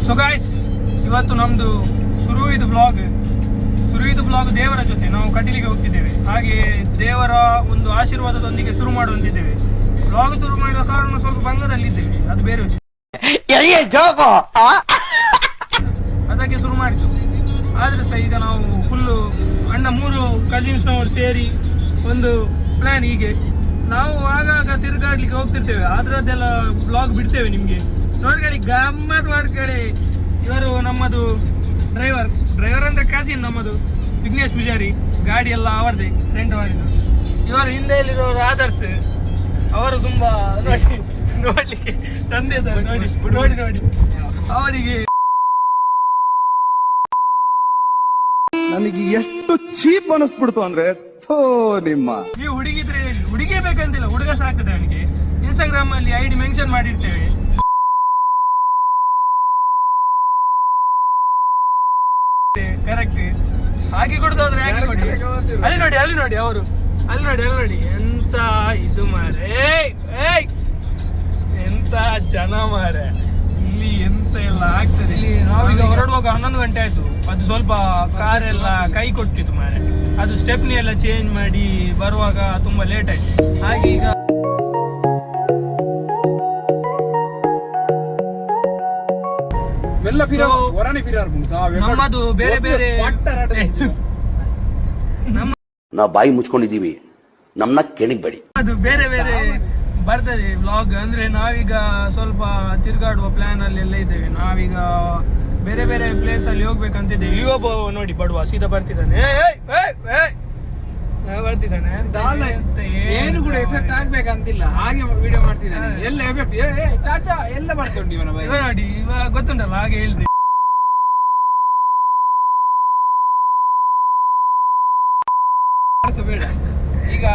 So guys, ಇವತ್ತು ನಮ್ಮದು ಶುರುವಿದು blog ದೇವರ ಜೊತೆ ನಾವು ಕಟೀಲಿಗೆ ಹೋಗ್ತಿದ್ದೇವೆ. ಹಾಗೆ ದೇವರ ಒಂದು ಆಶೀರ್ವಾದದೊಂದಿಗೆ ಶುರು ಮಾಡುವಂತಿದ್ದೇವೆ. ಬ್ಲಾಗ್ ಶುರು ಮಾಡಿದ ಕಾರಣ ಸ್ವಲ್ಪ ಭಂಗದಲ್ಲಿದ್ದೇವೆ, ಅದು ಬೇರೆ ವಿಷಯ. ಅದಕ್ಕೆ ಶುರು ಮಾಡಿದ್ದು. ಆದರೆ ಸಹ ಈಗ ನಾವು ಫುಲ್ಲು ಅಣ್ಣ 3 ಕಸಿನ್ಸ್ನವರು ಸೇರಿ ಒಂದು ಪ್ಲ್ಯಾನ್. ಹೀಗೆ ನಾವು ಆಗಾಗ ತಿರುಗಾಡ್ಲಿಕ್ಕೆ ಹೋಗ್ತಿರ್ತೇವೆ, ಅದರದ್ದೆಲ್ಲ ಬ್ಲಾಗ್ ಬಿಡ್ತೇವೆ ನಿಮಗೆ ನೋಡ್ಕೊಳ್ಳಿ, ಗಮ್ಮತ್ ಮಾಡ್ಕೊಳ್ಳಿ. ಇವರು ನಮ್ಮದು ಡ್ರೈವರ್ ಅಂದರೆ ಕಸಿನ್ ನಮ್ಮದು ವಿಘ್ನೇಶ್ ಪೂಜಾರಿ. ಗಾಡಿ ಎಲ್ಲ ಅವರದೇ, ರೆಂಟ್ ಮಾಡಿದ್ದು. ಇವರು ಹಿಂದೆಯಲ್ಲಿರೋರು ಆದರ್ಶ್, ಅವರು ತುಂಬ ನೋಡ್ಲಿಕ್ಕೆ ಚಂದ ಇದ್ದಾರೆ. ನೋಡಿ ಅವರಿಗೆ ನನಗೆ ಎಷ್ಟು ಚೀಪ್ ಅನಿಸ್ಬಿಡ್ತು ಅಂದ್ರೆ ನಿಮ್ಮ ನೀವು ಹುಡುಗಿದ್ರೆ ಹುಡುಗಿ ಬೇಕಂತಿಲ್ಲ, ಹುಡುಗ ಸಾಕದೆ. ಅವನಿಗೆ ಇನ್ಸ್ಟಾಗ್ರಾಮ್ ಅಲ್ಲಿ ID ಮೆನ್ಷನ್ ಮಾಡಿರ್ತೇವೆ. ಕರೆಕ್ಟ್ ಹಾಗೆ ಕೊಡುದಾದ್ರೆ ಹಾಗೆ ಕೊಡಿ. ಅಲ್ಲಿ ನೋಡಿ ಅವರು ಅಲ್ಲಿ ನೋಡಿ ಎಂತ ಇದು ಮಾರೆ, ಎಂತ ಜನ ಮಾರೆ. ಇಲ್ಲಿ ಎಂತ ಎಲ್ಲ ಆಗ್ತದೆ. ಇಲ್ಲಿ ನಾವೀಗ ಹೊರಡುವಾಗ 11 ಗಂಟೆ ಆಯ್ತು. ಅದು ಸ್ವಲ್ಪ ಕಾರೆಲ್ಲ ಕೈ ಕೊಟ್ಟಿತ್ತು ಮಾರೆ. ಅದು ಸ್ಟೆಪ್ನಿ ಎಲ್ಲ ಚೇಂಜ್ ಮಾಡಿ ಬರುವಾಗ ತುಂಬಾ ಲೇಟ್ ಆಯ್ತು. ಹಾಗೆ ಈಗ ನಮ್ಮದು ಬೇರೆ ಬೇರೆ ನಾವು ಬಾಯಿ ಮುಚ್ಕೊಂಡಿದ್ದೀವಿ, ನಮ್ಮನ್ನ ಕೆಣಿಬೇಡಿ. ಅದು ಬೇರೆ ಬೇರೆ ಬರ್ತದೆ ವ್ಲಾಗ್. ಅಂದ್ರೆ ನಾವೀಗ ಸ್ವಲ್ಪ ತಿರುಗಾಡುವ ಪ್ಲಾನ್ ಅಲ್ಲೆಲ್ಲ ಇದ್ದೇವೆ. ನಾವೀಗ ಬೇರೆ ಬೇರೆ ಪ್ಲೇಸ್ ಅಲ್ಲಿ ಹೋಗ್ಬೇಕಂತಿದ್ದೇವೆ. ಇವೊಬ್ಬ ನೋಡಿ ಬಡವ ಸೀದಾ ಬರ್ತಿದ್ದಾನೆ, ಏನು ಕೂಡ ಎಫೆಕ್ಟ್ ಆಗ್ಬೇಕಂತಿಲ್ಲ, ಹಾಗೆ ವಿಡಿಯೋ ಮಾಡ್ತಿದ್ದಾನೆ. ಎಲ್ಲ ಎಫೆಕ್ಟ್ ಚಾಚಾ ಎಲ್ಲ ಬರ್ತುಂಟು ಇವನ ಬಾಯಿ ನೋಡಿ. ಇವಾಗ ಗೊತ್ತುಂಟಲ್ಲ, ಹಾಗೆ ಹೇಳ್ದೆ. ಬೇಡ ಈಗ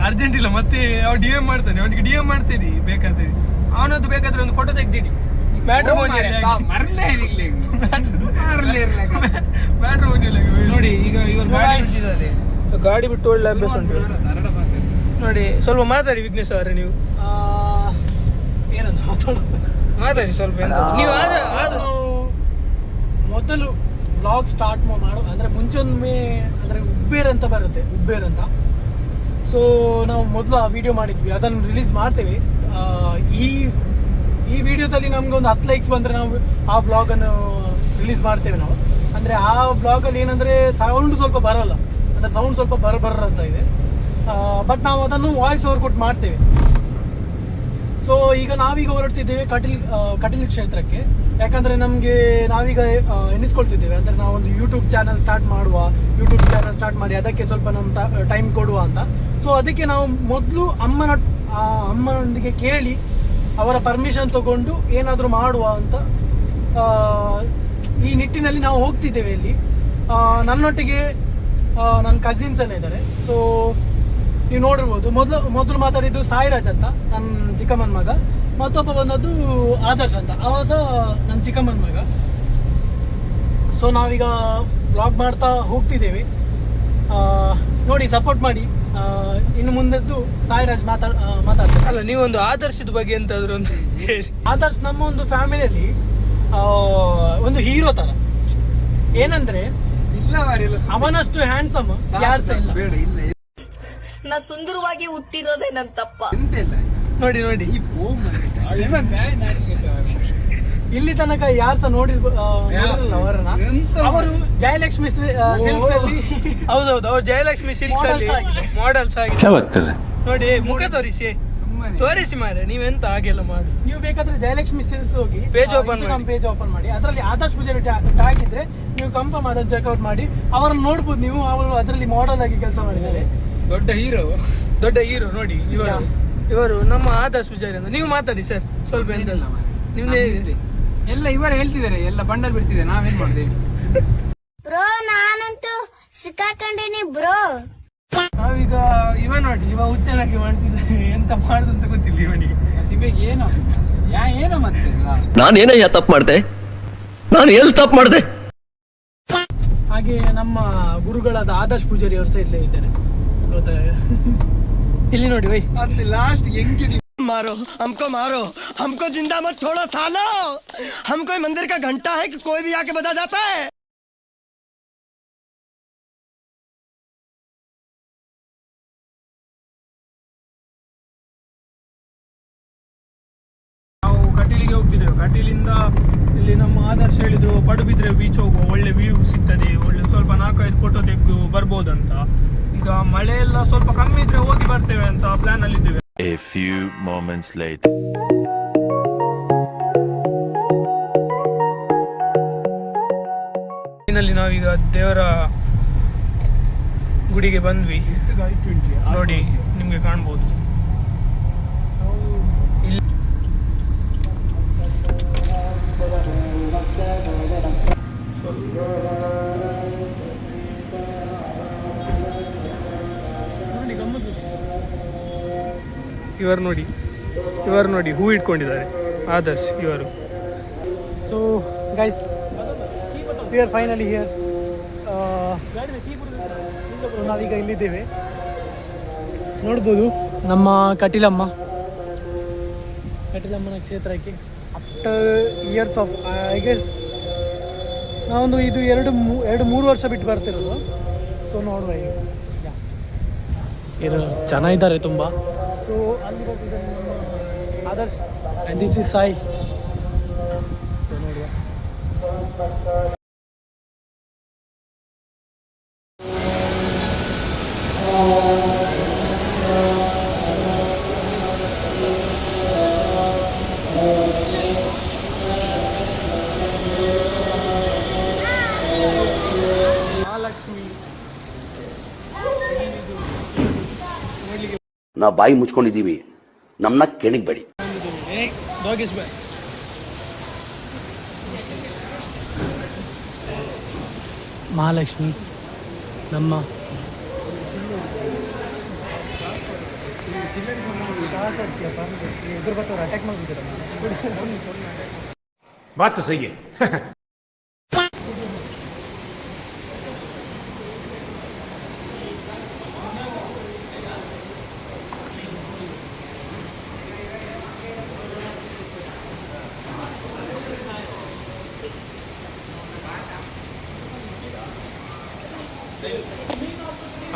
ಅರ್ಜೆಂಟ್ ಇಲ್ಲ. ಮತ್ತೆ ಅವ್ DM ಮಾಡ್ತಾನೆ, ಅವನಿಗೆ DM ಮಾಡ್ತೀರಿ ಬೇಕಾದ್ರೆ. ಅವನದ್ದು ಬೇಕಾದ್ರೆ ಒಂದು ಫೋಟೋ ತೆಗ್ದಿಡಿ. ನೋಡಿ ಈಗ ಗಾಡಿ ಬಿಟ್ಟು ಒಳ್ಳೆ ಅಭ್ಯಾಸ ಉಂಟು ನೋಡಿ. ಸ್ವಲ್ಪ ಮಾತಾಡಿ ವಿಘ್ನೇಶ್ ಅವರೇ, ನೀವು ಮಾತಾಡಿ ಸ್ವಲ್ಪ. ನೀವು ಮೊದಲು ವ್ಲಾಗ್ ಸ್ಟಾರ್ಟ್ ಮಾಡೋ ಅಂದರೆ ಮುಂಚೊಮ್ಮೆ ಅಂದರೆ ಉಬ್ಬೇರ್ ಅಂತ ಬರುತ್ತೆ, ಉಬ್ಬೇರ್ ಅಂತ. ಸೊ ನಾವು ಮೊದಲು ಆ ವಿಡಿಯೋ ಮಾಡಿದ್ವಿ, ಅದನ್ನು ರಿಲೀಸ್ ಮಾಡ್ತೇವೆ. ಈ ವಿಡಿಯೋದಲ್ಲಿ ನಮ್ಗೆ ಒಂದು 10 ಲೈಕ್ಸ್ ಬಂದರೆ ನಾವು ಆ ವ್ಲಾಗನ್ನು ರಿಲೀಸ್ ಮಾಡ್ತೇವೆ ನಾವು. ಅಂದರೆ ಆ ವ್ಲಾಗಲ್ಲಿ ಏನಂದರೆ ಸೌಂಡ್ ಸ್ವಲ್ಪ ಬರಲ್ಲ, ಅಂದರೆ ಸೌಂಡ್ ಸ್ವಲ್ಪ ಬರ್ರ ಅಂತ ಇದೆ. ಬಟ್ ನಾವು ಅದನ್ನು ವಾಯ್ಸ್ ಓವರ್ ಕೊಟ್ಟು ಮಾಡ್ತೇವೆ. ಸೊ ಈಗ ನಾವೀಗ ಹೊರಡ್ತಿದ್ದೇವೆ ಕಟೀಲ್ ಕ್ಷೇತ್ರಕ್ಕೆ. ಯಾಕಂದರೆ ನಾವೀಗ ಎನಿಸ್ಕೊಳ್ತಿದ್ದೇವೆ, ಅಂದರೆ ನಾವೊಂದು ಯೂಟ್ಯೂಬ್ ಚಾನಲ್ ಸ್ಟಾರ್ಟ್ ಮಾಡಿ ಅದಕ್ಕೆ ಸ್ವಲ್ಪ ನಮ್ಮ ಟೈಮ್ ಕೊಡುವ ಅಂತ. ಸೊ ಅದಕ್ಕೆ ನಾವು ಮೊದಲು ಅಮ್ಮನೊಂದಿಗೆ ಕೇಳಿ ಅವರ ಪರ್ಮಿಷನ್ ತಗೊಂಡು ಏನಾದರೂ ಮಾಡುವ ಅಂತ ಈ ನಿಟ್ಟಿನಲ್ಲಿ ನಾವು ಹೋಗ್ತಿದ್ದೇವೆ. ಇಲ್ಲಿ ನನ್ನೊಟ್ಟಿಗೆ ನನ್ನ ಕಸಿನ್ಸ್ ಎಲ್ಲ ಇದ್ದಾರೆ. ಸೊ ನೀವು ನೋಡಿರ್ಬೋದು, ಮೊದಲು ಮಾತಾಡಿದ್ದು ಸಾಯಿರಾಜ್ ಅಂತ, ನನ್ನ ಚಿಕ್ಕಮ್ಮನ ಮಗ. ಮತ್ತೊಬ್ಬ ಬಂದದ್ದು ಆದರ್ಶ್ ಅಂತ, ಅವ ಸಹ ನನ್ನ ಚಿಕ್ಕಮ್ಮನ ಮಗ. ಸೊ ನಾವೀಗ ವ್ಲಾಗ್ ಮಾಡ್ತಾ ಹೋಗ್ತಿದ್ದೇವೆ. ನೋಡಿ, ಸಪೋರ್ಟ್ ಮಾಡಿ. ಇನ್ನು ಮುಂದದ್ದು ಸಾಯಿರಾಜ್ ಮಾತಾಡ್ತಾರೆ. ಅಲ್ಲ, ನೀವೊಂದು ಆದರ್ಶದ ಬಗ್ಗೆ ಎಂತಾದ್ರು ಅಂತ ಹೇಳಿ. ಆದರ್ಶ್ ನಮ್ಮ ಒಂದು ಫ್ಯಾಮಿಲಿಯಲ್ಲಿ ಒಂದು ಹೀರೋ ತರ. ಏನಂದ್ರೆ ಅವನಷ್ಟು ಹ್ಯಾಂಡ್ಸಮ್ ಯಾರು ಸಹ ಇಲ್ಲ. ನಾ ಸುಂದರವಾಗಿ ಹುಟ್ಟಿರೋದೇ ನನ್ನ ತಪ್ಪ. ನೋಡಿ ಇಲ್ಲಿ ತನಕ ಯಾರು ಸಹ ನೋಡಿರಲ್ಲ ಅವರನ್ನ. ಅವರು ಜಯಲಕ್ಷ್ಮಿ ಸಿಲ್ಕ್ಸ್ ಅಲ್ಲಿ, ಹೌದೌದು, ಅವ್ರು ಜಯಲಕ್ಷ್ಮಿ ಸಿಲ್ಕ್ಸ್ ಅಲ್ಲಿ ಮಾಡೆಲ್ಸ್ ಆಗಿ. ನೋಡಿ, ಮುಖ ತೋರಿಸಿ ಮಾರೆ, ನೀವೆಂತ ಹಾಗೆಲ್ಲ ಮಾಡಿ. ನೀವು ಬೇಕಾದ್ರೆ ಜಯಲಕ್ಷ್ಮಿ ಸಿಲ್ಕ್ಸ್ ಹೋಗಿ ಪೇಜ್ ಓಪನ್ ಮಾಡಿ. ಅದರಲ್ಲಿ ಆದರ್ಶ್ ಪೂಜಾರಿ ಟ್ಯಾಗ್ ಇದ್ರೆ ನೀವು ಕನ್ಫರ್ಮ್ ಅದನ್ನು ಚೆಕ್ಔಟ್ ಮಾಡಿ. ಅವರನ್ನು ನೋಡ್ಬೋದು ನೀವು. ಅವರು ಅದರಲ್ಲಿ ಮಾಡೆಲ್ ಆಗಿ ಕೆಲಸ ಮಾಡಿದ್ದಾರೆ. ದೊಡ್ಡ ಹೀರೋ ನೋಡಿ. ಇವರು ನಮ್ಮ ಆದರ್ಶ್ ಪೂಜಾರಿ ಅಂತ. ನೀವು ಮಾತಾಡಿ ಸರ್ ಸ್ವಲ್ಪ. ಎಂತಲ್ಲ ನಿಮ್ದೇ ಎಲ್ಲ ಇವರು ಹೇಳ್ತಿದ್ದಾರೆ, ಎಲ್ಲ ಬಂಡಲ್ ಬಿಡ್ತಿದ್ದಾರೆ. ನಾವೇನ್ ಮಾಡ್ತೇವೆ ಬ್ರೋ? ನಾನಂತೂ ಸಿಕ್ಕಾಕೊಂಡಿನಿ ಬ್ರೋ. ನಾವೀಗ ಇವ ಹುಚ್ಚನಾಗಿ ಮಾಡ್ತಿದ್ದಾರೆ. ಎಂತ ಮಾಡುದಂತ ಗೊತ್ತಿಲ್ಲ ಇವನಿಗೆ. ಏನೋ ಮತ್ತೆ ನಾನೇನಯ್ಯ ತಪ್ಪು ಮಾಡ್ದೆ? ನಾನು ಎಲ್ಲಿ ತಪ್ಪು ಮಾಡ್ದೆ? ಹಾಗೆ ನಮ್ಮ ಗುರುಗಳಾದ ಆದರ್ಶ್ ಪೂಜಾರಿ ಅವರು ಸಹ ಇಲ್ಲೇ ಇದ್ದಾರೆ, ಗೊತ್ತಾ? ಇಲ್ಲಿ ನೋಡಿ ಲಾಸ್ಟ್ मारो हमको जिंदा मत छोड़ो सालो। हम कोई मंदिर का घंटा है कि कोई भी आके बजा जाता है। ನಾವು ಕಟೀಲಿಗೆ ಹೋಗ್ತಿದ್ದೇವೆ. ಕಟೀಲಿಂದ ಇಲ್ಲಿ ನಮ್ಮ ಆದರ್ಶ ಹೇಳಿದ್ರು ಪಡುಬಿದ್ರೆ ಬೀಚ್ ಹೋಗುವ, ಒಳ್ಳೆ ವ್ಯೂ ಸಿಗ್ತದೆ, ಒಳ್ಳೆ ಸ್ವಲ್ಪ 4-5 ಫೋಟೋ ತೆಗೆದು ಬರ್ಬೋದಂತ. ಈಗ ಮಳೆ ಎಲ್ಲ ಸ್ವಲ್ಪ ಕಮ್ಮಿ ಇದ್ರೆ ಹೋಗಿ ಬರ್ತೇವೆ ಅಂತ ಪ್ಲಾನ್ ಅಲ್ಲಿದ್ದೇವೆ. A few moments later. Finally ನಾವೀಗ ದೇವರ ಗುಡಿಗೆ ಬಂದ್ವಿ. ನೋಡಿ ನಿಮಗೆ ಕಾಣ್ಬೋದು ಇಲ್ಲಿ ಇವರು ನೋಡಿ ಹೂ ಇಟ್ಕೊಂಡಿದ್ದಾರೆ ಆದರ್ಶ್ ಇವರು. So guys, we are finally here. ನಾವೀಗ ಇಲ್ಲಿದ್ದೇವೆ, ನೋಡ್ಬೋದು ನಮ್ಮ ಕಟೀಲಮ್ಮನ ಕ್ಷೇತ್ರಕ್ಕೆ after years of I guess ನಾವೊಂದು ಇದು 2-3 ವರ್ಷ ಬಿಟ್ಟು ಬರ್ತಿರೋದು. ಸೊ ನೋಡುವ ಈಗ ಇದು ಚೆನ್ನಾಗಿದ್ದಾರೆ ತುಂಬ. ಸೊ ಅಲ್ಲಿ ಹೋಗಿದ್ದಾರೆ ನಮ್ಮ Adarsh and this is Sai. So ನೋಡುವ. ನಾವು ಬಾಯಿ ಮುಚ್ಕೊಂಡಿದ್ದೀವಿ, ನಮ್ಮನ್ನ ಕೆಣಗಬೇಡಿ. ಮಹಾಲಕ್ಷ್ಮಿ ನಮ್ಮ ಎದುರು ಬರ್ತವ್ರು ಅಟ್ಯಾಕ್ ಮಾಡಿಬಿಟ್ಟಿದ್ದಾರೆ. बात तो सही है.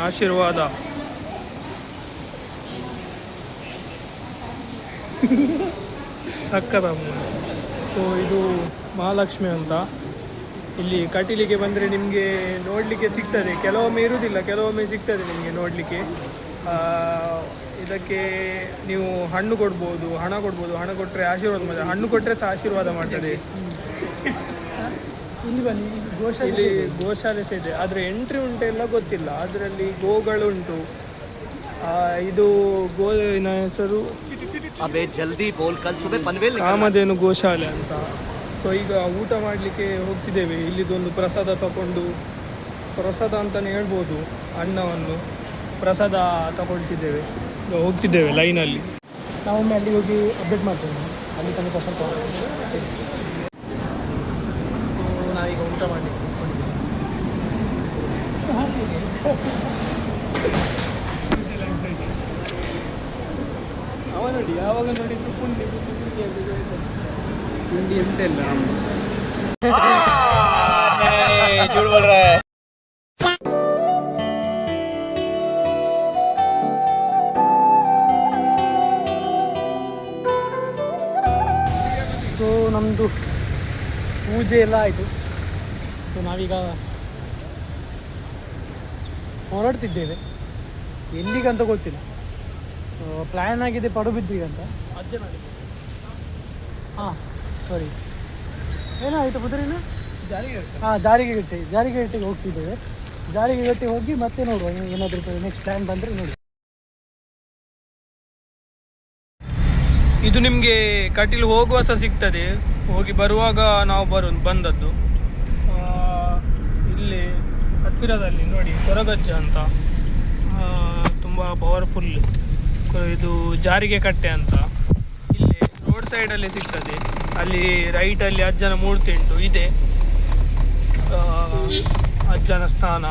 ಆಶೀರ್ವಾದ ಸಕ್ಕದ. ಸೊ ಇದು ಮಹಾಲಕ್ಷ್ಮಿ ಅಂತ. ಇಲ್ಲಿ ಕಟೀಲಿಗೆ ಬಂದರೆ ನಿಮಗೆ ನೋಡಲಿಕ್ಕೆ ಸಿಗ್ತದೆ, ಕೆಲವೊಮ್ಮೆ ಇರುವುದಿಲ್ಲ, ಕೆಲವೊಮ್ಮೆ ಸಿಗ್ತದೆ ನಿಮಗೆ ನೋಡಲಿಕ್ಕೆ. ಇದಕ್ಕೆ ನೀವು ಹಣ್ಣು ಕೊಡ್ಬೋದು, ಹಣ ಕೊಡ್ಬೋದು. ಹಣ ಕೊಟ್ಟರೆ ಆಶೀರ್ವಾದ ಮಾಡ್ತಾರೆ, ಹಣ್ಣು ಕೊಟ್ಟರೆ ಸಹ ಆಶೀರ್ವಾದ ಮಾಡ್ತದೆ. ಇಲ್ಲಿ ಬನ್ನಿ, ಇಲ್ಲಿ ಗೋಶಾಲೆ ಸಹ ಇದೆ, ಆದರೆ ಎಂಟ್ರಿ ಉಂಟೆಲ್ಲ ಗೊತ್ತಿಲ್ಲ. ಅದರಲ್ಲಿ ಗೋಗಳುಂಟು. ಇದು ಗೋವಿನ ಹೆಸರು अबे जल्दी बोल, कल सुबह पनवेल ಕಾಮಧೇನು ಗೋಶಾಲೆ ಅಂತ. ಸೊ ಈಗ ಊಟ ಮಾಡಲಿಕ್ಕೆ ಹೋಗ್ತಿದ್ದೇವೆ. ಇಲ್ಲಿದೊಂದು ಪ್ರಸಾದ ತಗೊಂಡು, ಪ್ರಸಾದ ಅಂತಲೇ ಹೇಳ್ಬೋದು, ಅನ್ನವನ್ನು ಪ್ರಸಾದ ತಗೊಳ್ತಿದ್ದೇವೆ. ಹೋಗ್ತಿದ್ದೇವೆ ಲೈನಲ್ಲಿ. ನಾವೊಮ್ಮೆ ಅಲ್ಲಿ ಹೋಗಿ ಅಪ್ಡೇಟ್ ಮಾಡ್ತೇವೆ. ಅಲ್ಲಿ ತನಕ ಸ್ವಲ್ಪ ನಾವೀಗ ಊಟ ಮಾಡಲಿಕ್ಕೆ ಅವ ನೋಡಿ, ಯಾವಾಗ ನೋಡಿದ್ರು ಪುಂಡಿ ತಿಂಡಿ ಎಂತ ಇಲ್ಲ ನಮ್ದು. ಸೊ ನಮ್ಮದು ಪೂಜೆ ಎಲ್ಲ ಆಯಿತು. ಸೊ ನಾವೀಗ ಹೊರಡ್ತಿದ್ದೇವೆ. ಎಲ್ಲಿಗಂತ ಗೊತ್ತಿಲ್ಲ. ಪ್ಲ್ಯಾನ್ ಆಗಿದೆ ಪಡುಬಿದ್ರಿಗೆ ಅಂತ. ಹಾಂ ಸರಿ, ಏನಾಯಿತು ಪುತ್ರಿನ? ಜಾರಿಗೆಗಟ್ಟೆಗೆ ಹೋಗ್ತಿದ್ದೇವೆ. ಜಾರಿಗೆಗಟ್ಟೆ ಹೋಗಿ ಮತ್ತೆ ನೋಡುವ ಏನಾದರೂ ನೆಕ್ಸ್ಟ್ ಪ್ಲ್ಯಾನ್ ಬಂದರೆ ನೋಡಿ. ಇದು ನಿಮಗೆ ಕಟೀಲ್ ಹೋಗುವ ಸಹ ಸಿಗ್ತದೆ. ಹೋಗಿ ಬರುವಾಗ ನಾವು ಬಂದದ್ದು ಇಲ್ಲಿ ಹತ್ತಿರದಲ್ಲಿ ನೋಡಿ ಕೊರಗಜ್ಜ ಅಂತ, ತುಂಬ ಪವರ್ಫುಲ್. ಇದು ಜಾರಿಗೆ ಕಟ್ಟೆ ಅಂತ ಇಲ್ಲಿ ರೋಡ್ ಸೈಡಲ್ಲಿ ಸಿಗ್ತದೆ. ಅಲ್ಲಿ ರೈಟಲ್ಲಿ ಅಜ್ಜನ ಮೂರ್ತಿ ಉಂಟು, ಇದೆ ಅಜ್ಜನ ಸ್ಥಾನ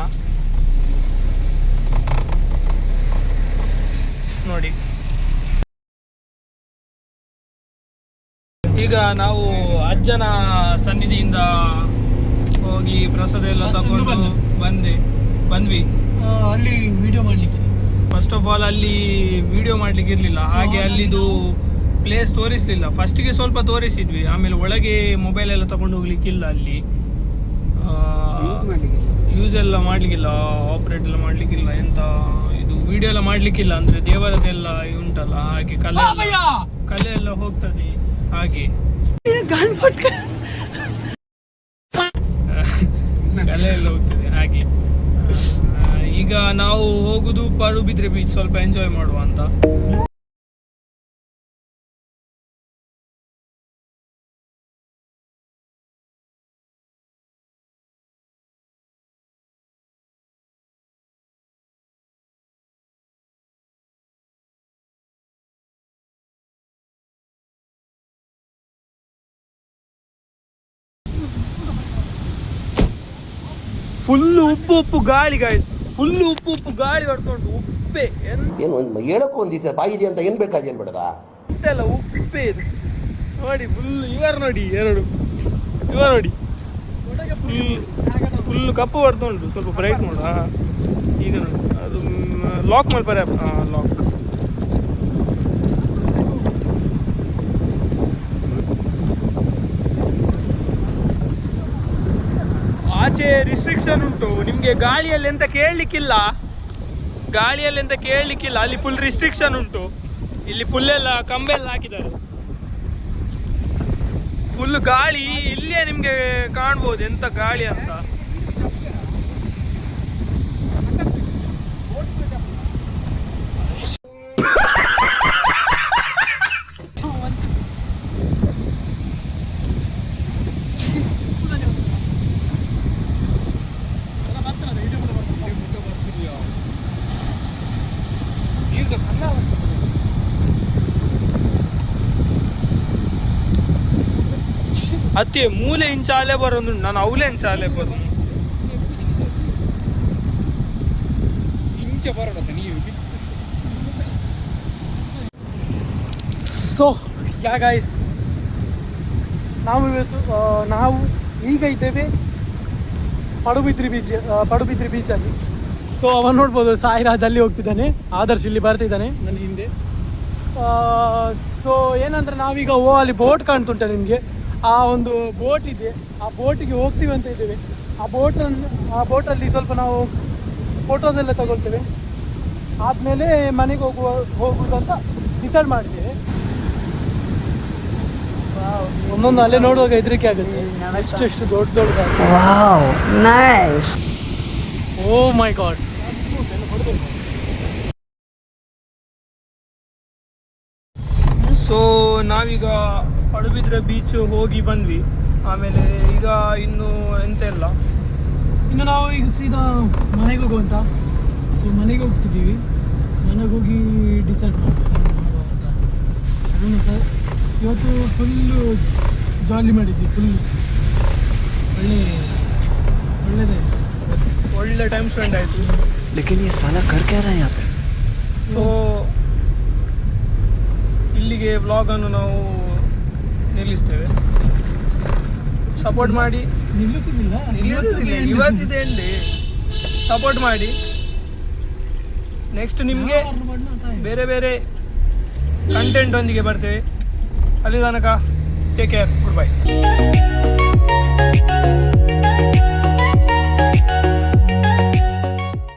ನೋಡಿ. ಈಗ ನಾವು ಅಜ್ಜನ ಸನ್ನಿಧಿಯಿಂದ ಹೋಗಿ ಪ್ರಸಾದ ಎಲ್ಲ ತಗೊಂಡು ಬಂದ್ವಿ. ಅಲ್ಲಿ ವಿಡಿಯೋ ಮಾಡ್ಲಿಕ್ಕೆ ಫಸ್ಟ್ ಆಫ್ ಆಲ್ ಅಲ್ಲಿ ವಿಡಿಯೋ ಮಾಡ್ಲಿಕ್ಕೆ ಇರ್ಲಿಲ್ಲ, ಹಾಗೆ ಅಲ್ಲಿದು ಪ್ಲೇಸ್ ತೋರಿಸ್ಲಿಲ್ಲ. ಫಸ್ಟಿಗೆ ಸ್ವಲ್ಪ ತೋರಿಸಿದ್ವಿ, ಆಮೇಲೆ ಒಳಗೆ ಮೊಬೈಲ್ ಎಲ್ಲ ತಗೊಂಡು ಹೋಗ್ಲಿಕ್ಕಿಲ್ಲ, ಅಲ್ಲಿ ಯೂಸ್ ಎಲ್ಲ ಮಾಡ್ಲಿಕ್ಕಿಲ್ಲ, ಆಪರೇಟ್ ಎಲ್ಲ ಮಾಡ್ಲಿಕ್ಕಿಲ್ಲ, ಎಂತ ಇದು ವಿಡಿಯೋ ಎಲ್ಲ ಮಾಡ್ಲಿಕ್ಕಿಲ್ಲ. ಅಂದ್ರೆ ದೇವರದೆಲ್ಲ ಉಂಟಲ್ಲ, ಹಾಗೆ ಕಲೆ ಎಲ್ಲ ಹೋಗ್ತದೆ, ಹಾಗೆ ಕಲೆ ಎಲ್ಲ ಹೋಗ್ತದೆ ಹಾಗೆ. ಈಗ ನಾವು ಹೋಗುದು ಪಡುಬಿದ್ರೆ ಬೀಚ್, ಸ್ವಲ್ಪ ಎಂಜಾಯ್ ಮಾಡುವ ಅಂತ. ಫುಲ್ಲು ಉಪ್ಪು ಗಾಳಿ ಗಾಯ್ಸ್, ಫುಲ್ಲು ಉಪ್ಪು ಗಾಳಿ ಹೊಡ್ಕೊಂಡು ಉಪ್ಪೆ ಏನು ಹೇಳಕ್ಕೂ ಒಂದಿದೆ ಬಾಯಿ ಇದೆ ಅಂತ ಏನ್ ಬೇಕಾದ ಏನ್ ಬೇಡದ ಎಂತೆಲ್ಲ ಉಪ್ಪೆ ಇದು ನೋಡಿ. ಫುಲ್ ಇವರು ನೋಡಿ, ಇವ ನೋಡಿ ಫುಲ್ ಕಪ್ಪು ಹೊಡ್ಕೊಂಡು ಸ್ವಲ್ಪ ಬ್ರೈಟ್ ನೋಡ. ಈಗ ನೋಡಿ ಅದು ಲಾಕ್ ಮಾಡಿ ಬರ ಲಾಕ್. ಆಚೆ ರಿಸ್ಟ್ರಿಕ್ಷನ್ ಉಂಟು ನಿಮಗೆ, ಗಾಳಿಯಲ್ಲಿ ಎಂತ ಕೇಳಲಿಕ್ಕಿಲ್ಲ, ಅಲ್ಲಿ ಫುಲ್ ರಿಸ್ಟ್ರಿಕ್ಷನ್ ಉಂಟು. ಇಲ್ಲಿ ಫುಲ್ ಎಲ್ಲ ಕಂಬೆಲ್ಲ ಹಾಕಿದ್ದಾರೆ, ಫುಲ್ ಗಾಳಿ ಇಲ್ಲೇ ನಿಮಗೆ ಕಾಣ್ಬೋದು ಎಂತ ಗಾಳಿ ಅಂತ. ಅತಿ ಮೂಲೆ ಇಂಚಾಲೆ ಬರೋದು, ನಾನು ಅವಲೇ ಇಂಚಾಲೆ ಬರೋದು ಇಂಚ ಬರೋಣ ನೀವು. ಸೊ ಯಾ ಗೈಸ್, ನಾವು ಈಗ ಇದ್ದೇವೆ ಪಡುಬಿದ್ರಿ ಬೀಚಲ್ಲಿ. ಸೊ ಅವನು ನೋಡ್ಬೋದು, ಸಾಯಿರಾಜ್ ಅಲ್ಲಿ ಹೋಗ್ತಿದ್ದಾನೆ, ಆದರ್ಶ್ ಇಲ್ಲಿ ಬರ್ತಿದ್ದಾನೆ ನನ್ನ ಹಿಂದೆ. ಸೊ ಏನಂದರೆ ನಾವೀಗ ಅಲ್ಲಿ ಬೋಟ್ ಕಾಣ್ತುಂಟ ನಿಮಗೆ, ಆ ಒಂದು ಬೋಟ್ ಇದೆ, ಆ ಬೋಟಿಗೆ ಹೋಗ್ತೀವಿ ಅಂತ ಇದ್ದೇವೆ. ಆ ಬೋಟಲ್ಲಿ ಸ್ವಲ್ಪ ನಾವು ಫೋಟೋಸ್ ಎಲ್ಲ ತಗೊಳ್ತೇವೆ, ಆದಮೇಲೆ ಮನೆಗೆ ಹೋಗುವುದಂತ ಡಿಸೈಡ್ ಮಾಡಿದ್ದೇವೆ. ಒಂದೊಂದು ಅಲ್ಲೇ ನೋಡುವಾಗ ಹೆದರಿಕೆ ಆಗುತ್ತೆ, ಎಷ್ಟು ದೊಡ್ಡ ಓ ಮೈ ಗಾಡ್. ಸೊ ನಾವೀಗ ಪಡುಬಿದ್ರೆ ಬೀಚ್ ಹೋಗಿ ಬಂದ್ವಿ. ಆಮೇಲೆ ಈಗ ಇನ್ನು ಎಂತ ಇಲ್ಲ, ಇನ್ನು ನಾವು ಈಗ ಸೀದಾ ಮನೆಗೆ ಹೋಗುವಂತ. ಸೊ ಮನೆಗೆ ಹೋಗ್ತಿದ್ದೀವಿ, ಮನೆಗೆ ಹೋಗಿ ಡಿಸೈಡ್ ಮಾಡುವಂತ. ಸರ್ ಇವತ್ತು ಫುಲ್ಲು ಜಾಲಿ ಮಾಡಿದ್ವಿ, ಫುಲ್ ಒಳ್ಳೆದಾಯಿತು, ಒಳ್ಳೆ ಟೈಮ್ ಸ್ಪೆಂಡ್ ಆಯಿತು. ಸೊ ಇಲ್ಲಿಗೆ ವ್ಲಾಗನ್ನು ನಾವು ನಿಲ್ಲಿಸ್ತೇವೆ. ಸಪೋರ್ಟ್ ಮಾಡಿ, ನಿಲ್ಲಿಸುವುದಿಲ್ಲ ಇವತ್ತಿದೆ ಹೇಳಿ, ಸಪೋರ್ಟ್ ಮಾಡಿ. ನೆಕ್ಸ್ಟ್ ನಿಮಗೆ ಬೇರೆ ಬೇರೆ ಕಂಟೆಂಟ್ ಒಂದಿಗೆ ಬರ್ತೇವೆ. ಅಲ್ಲಿ ತನಕ ಟೇಕ್ ಕೇರ್, ಗುಡ್ ಬೈ.